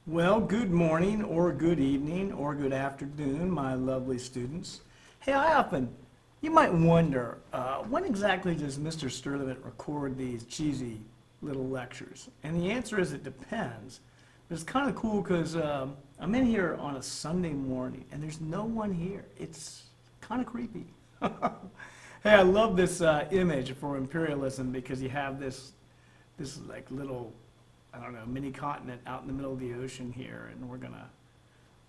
Well, good morning, or good evening, or good afternoon, my lovely students. Hey, you might wonder, when exactly does Mr. Sturdivant record these cheesy little lectures? And the answer is it depends. But it's kind of cool because I'm in here on a Sunday morning and there's no one here. It's kind of creepy. Hey, I love this image for imperialism because you have this like little, I don't know, mini continent out in the middle of the ocean here, and we're gonna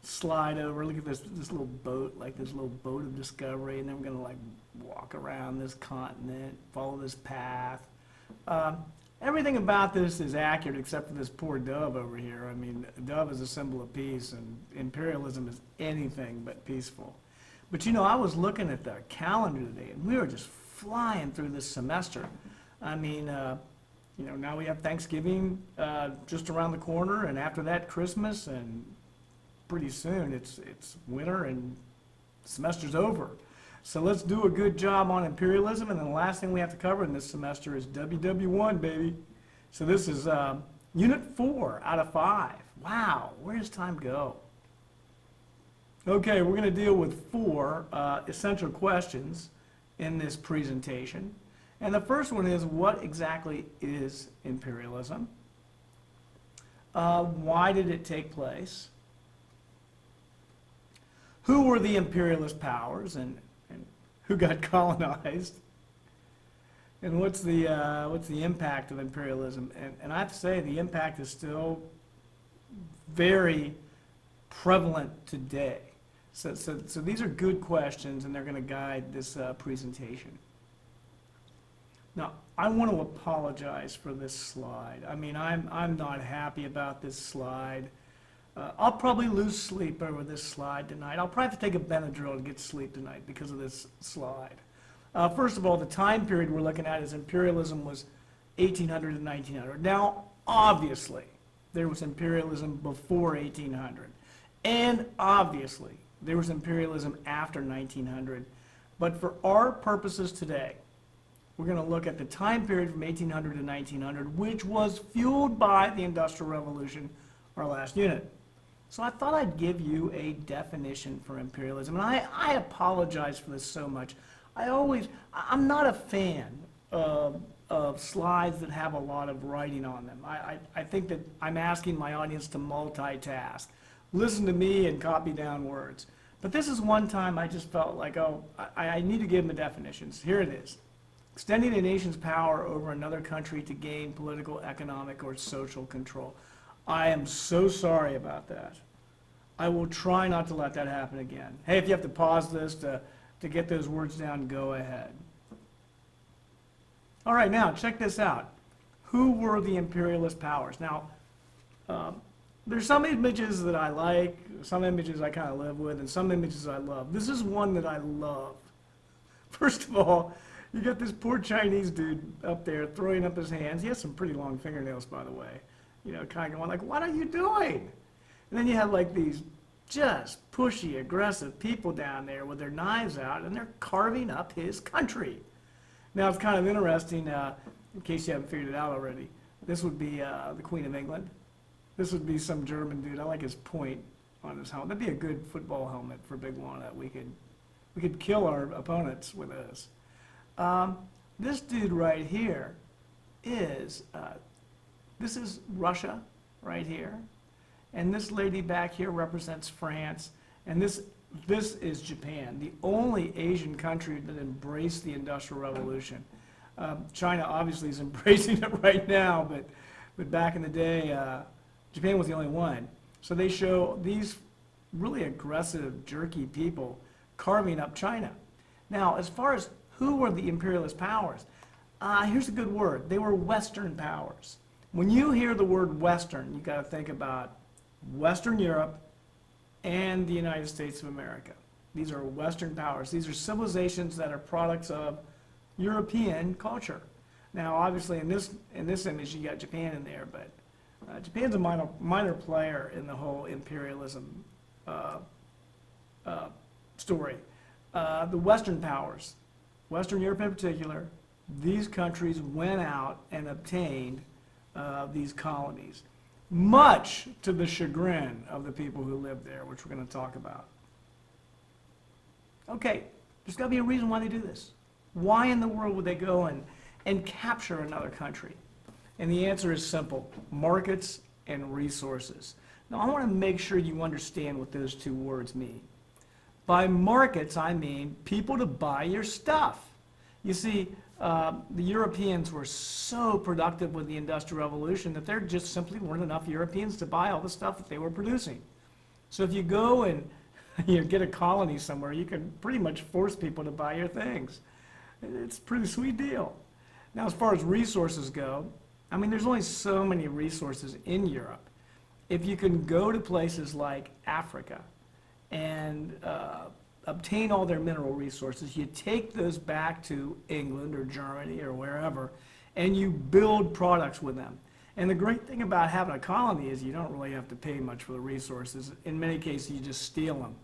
slide over. Look at this little boat, like this little boat of discovery, and then we're gonna like walk around this continent, follow this path. Um, Everything about this is accurate except for this poor dove over here. I mean, a dove is a symbol of peace, and imperialism is anything but peaceful. But you know, I was looking at the calendar today, and we were just flying through this semester. I mean, now we have Thanksgiving just around the corner, and after that, Christmas, and pretty soon it's winter and semester's over. So let's do a good job on imperialism, and then the last thing we have to cover in this semester is WW1, baby. So this is Unit 4 out of 5. Wow, where does time go? Okay, we're going to deal with four essential questions in this presentation. And the first one is, what exactly is imperialism? Why did it take place? Who were the imperialist powers, and who got colonized? And what's the impact of imperialism? And I have to say, the impact is still very prevalent today. So these are good questions, and they're going to guide this presentation. Now, I want to apologize for this slide. I mean, I'm not happy about this slide. I'll probably lose sleep over this slide tonight. I'll probably have to take a Benadryl to get sleep tonight because of this slide. First of all, the time period we're looking at is imperialism was 1800 to 1900. Now, obviously, there was imperialism before 1800. And obviously, there was imperialism after 1900. But for our purposes today, we're going to look at the time period from 1800 to 1900, which was fueled by the Industrial Revolution, our last unit. So I thought I'd give you a definition for imperialism. And I apologize for this so much. I'm not a fan of slides that have a lot of writing on them. I think that I'm asking my audience to multitask. Listen to me and copy down words. But this is one time I just felt like, I need to give them the definitions. Here it is. Extending a nation's power over another country to gain political, economic, or social control. I am so sorry about that. I will try not to let that happen again. Hey, if you have to pause this to get those words down, go ahead. All right, now check this out. Who were the imperialist powers? Now, there's some images that I like, some images I kind of live with, and some images I love. This is one that I love. First of all, you got this poor Chinese dude up there throwing up his hands. He has some pretty long fingernails, by the way. You know, kind of going like, what are you doing? And then you have like these just pushy, aggressive people down there with their knives out, and they're carving up his country. Now, it's kind of interesting, in case you haven't figured it out already, this would be the Queen of England. This would be some German dude. I like his point on his helmet. That'd be a good football helmet for Big One that we could kill our opponents with this. This dude right here is, this is Russia right here. And this lady back here represents France. And this is Japan, the only Asian country that embraced the Industrial Revolution. China obviously is embracing it right now, but back in the day, Japan was the only one. So they show these really aggressive, jerky people carving up China. Now, as far as who were the imperialist powers, here's a good word. They were Western powers. When you hear the word Western, you got to think about Western Europe and the United States of America. These are Western powers. These are civilizations that are products of European culture. Now, obviously, in this image, you got Japan in there, but Japan's a minor player in the whole imperialism story. The Western powers, Western Europe in particular, these countries went out and obtained these colonies. much to the chagrin of the people who live there, which we're going to talk about. Okay, there's got to be a reason why they do this. Why in the world would they go and capture another country? And the answer is simple: markets and resources. Now, I want to make sure you understand what those two words mean. By markets, I mean people to buy your stuff. You see, the Europeans were so productive with the Industrial Revolution that there just simply weren't enough Europeans to buy all the stuff that they were producing. So if you go and get a colony somewhere, you can pretty much force people to buy your things. It's a pretty sweet deal. Now, as far as resources go, I mean, there's only so many resources in Europe. If you can go to places like Africa and obtain all their mineral resources, you take those back to England or Germany or wherever, and you build products with them. And the great thing about having a colony is you don't really have to pay much for the resources. In many cases, you just steal them.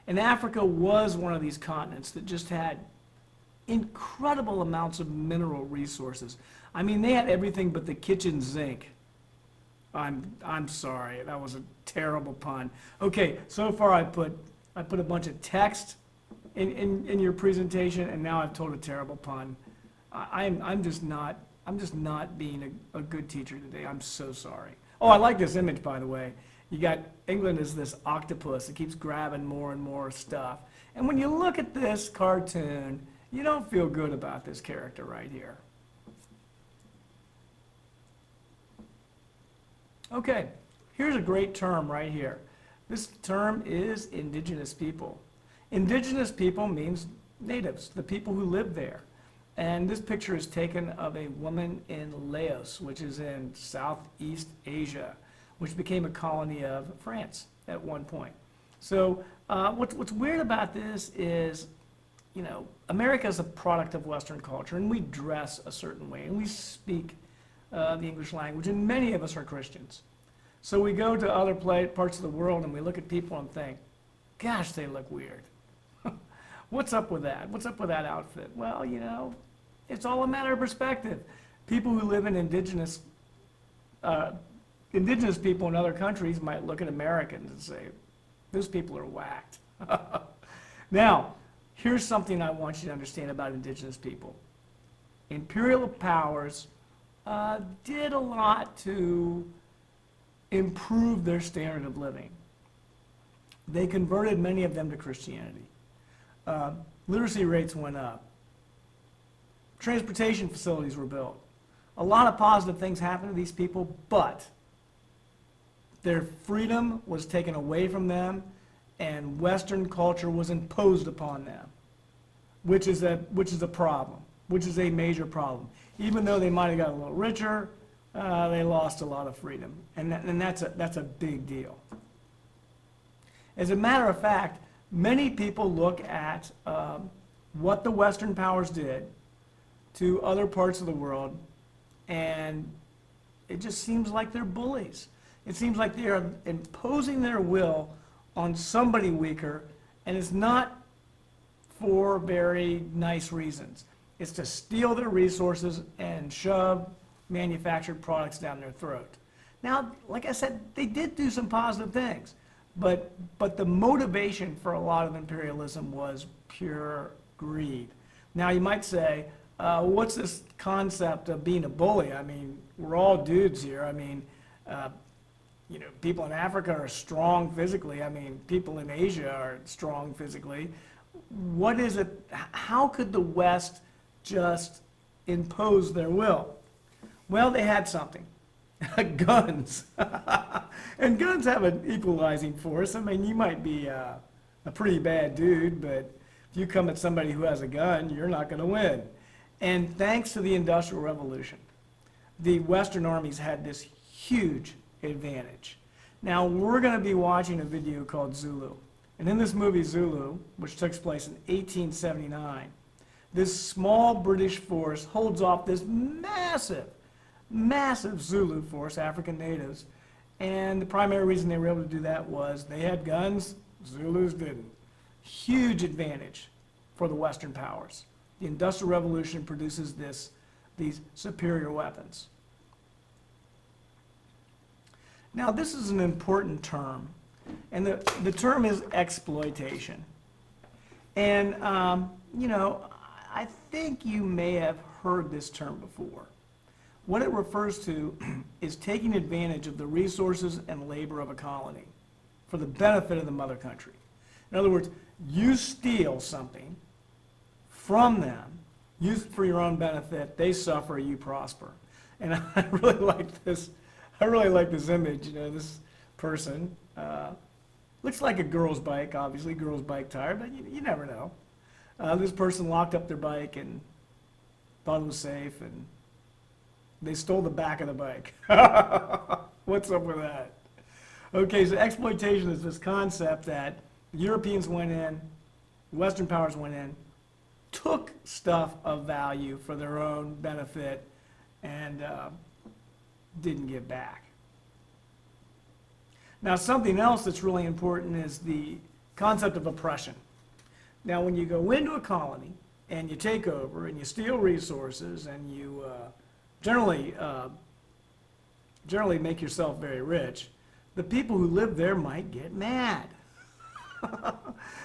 And Africa was one of these continents that just had incredible amounts of mineral resources. I mean, they had everything but the kitchen sink. I'm sorry, that was a terrible pun. Okay, so far I put a bunch of text in your presentation, and now I've told a terrible pun. I'm just not being a good teacher today. I'm so sorry. Oh, I like this image, by the way. You got England as this octopus that keeps grabbing more and more stuff. And when you look at this cartoon, you don't feel good about this character right here. Okay, here's a great term right here. This term is indigenous people. Indigenous people means natives, the people who live there. And this picture is taken of a woman in Laos, which is in Southeast Asia, which became a colony of France at one point. So what's weird about this is, you know, America is a product of Western culture, and we dress a certain way, and we speak the English language, and many of us are Christians. So we go to other parts of the world, and we look at people and think, gosh, they look weird. What's up with that? What's up with that outfit? Well, you know, it's all a matter of perspective. People who live in indigenous people in other countries might look at Americans and say, those people are whacked. Now, here's something I want you to understand about indigenous people. Imperial powers did a lot to improve their standard of living. They converted many of them to Christianity. Literacy rates went up. Transportation facilities were built. A lot of positive things happened to these people, but their freedom was taken away from them, and Western culture was imposed upon them, which is a problem, which is a major problem. Even though they might have got a little richer, they lost a lot of freedom, and that's a big deal. As a matter of fact, many people look at what the Western powers did to other parts of the world, and it just seems like they're bullies. It seems like they are imposing their will on somebody weaker, and it's not for very nice reasons. It's to steal their resources and shove manufactured products down their throat. Now, like I said, they did do some positive things, but the motivation for a lot of imperialism was pure greed. Now, you might say, what's this concept of being a bully? I mean, we're all dudes here. I mean, you know, people in Africa are strong physically. I mean, people in Asia are strong physically. What is it? How could the West just impose their will? Well, they had something. Guns. And guns have an equalizing force. I mean, you might be a pretty bad dude, but if you come at somebody who has a gun, you're not going to win. And thanks to the Industrial Revolution, the Western armies had this huge advantage. Now, we're going to be watching a video called Zulu. And in this movie, Zulu, which took place in 1879, this small British force holds off this massive Zulu force, African natives. And the primary reason they were able to do that was they had guns, Zulus didn't. Huge advantage for the Western powers. The Industrial Revolution produces these superior weapons. Now, this is an important term, and the term is exploitation. And, I think you may have heard this term before. What it refers to is taking advantage of the resources and labor of a colony for the benefit of the mother country. In other words, you steal something from them, use it for your own benefit, they suffer, you prosper. And I really like this. I really like this image. This person looks like a girl's bike, obviously, girl's bike tire, but you never know. This person locked up their bike and thought it was safe, and they stole the back of the bike. What's up with that? Okay, so exploitation is this concept that Europeans went in, Western powers went in, took stuff of value for their own benefit, and didn't give back. Now, something else that's really important is the concept of oppression. Now, when you go into a colony and you take over and you steal resources and you generally make yourself very rich, the people who live there might get mad.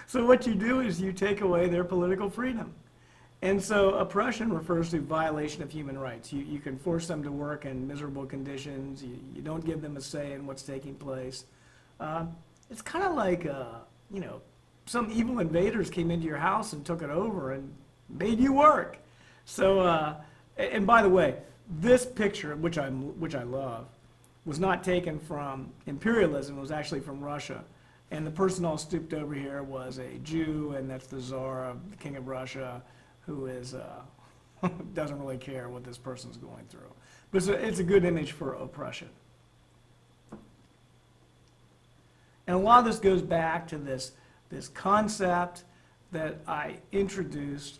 So what you do is you take away their political freedom. And so oppression refers to violation of human rights. You can force them to work in miserable conditions. You don't give them a say in what's taking place. It's kind of like, some evil invaders came into your house and took it over and made you work. So, and by the way, this picture, which I love, was not taken from imperialism. It was actually from Russia. And the person all stooped over here was a Jew, and that's the Tsar, the King of Russia, who is doesn't really care what this person's going through. But it's a good image for oppression. And a lot of this goes back to this concept that I introduced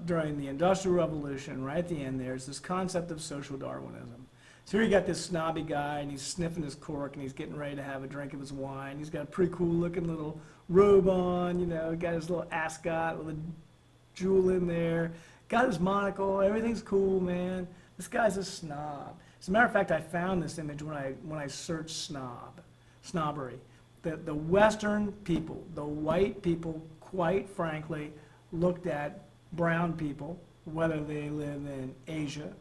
during the Industrial Revolution. Right at the end there's this concept of social Darwinism. So here you got this snobby guy, and he's sniffing his cork, and he's getting ready to have a drink of his wine. He's got a pretty cool looking little robe on, got his little ascot with a jewel in there, got his monocle, everything's cool, man. This guy's a snob. As a matter of fact, I found this image when I searched snobbery. The Western people, the white people, quite frankly, looked at brown people, whether they live in Asia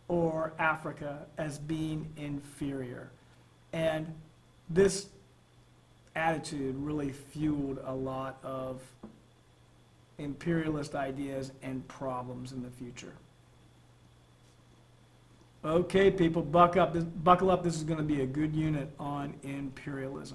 or Africa, as being inferior. And this attitude really fueled a lot of imperialist ideas and problems in the future. Okay, people, buckle up. This is going to be a good unit on imperialism.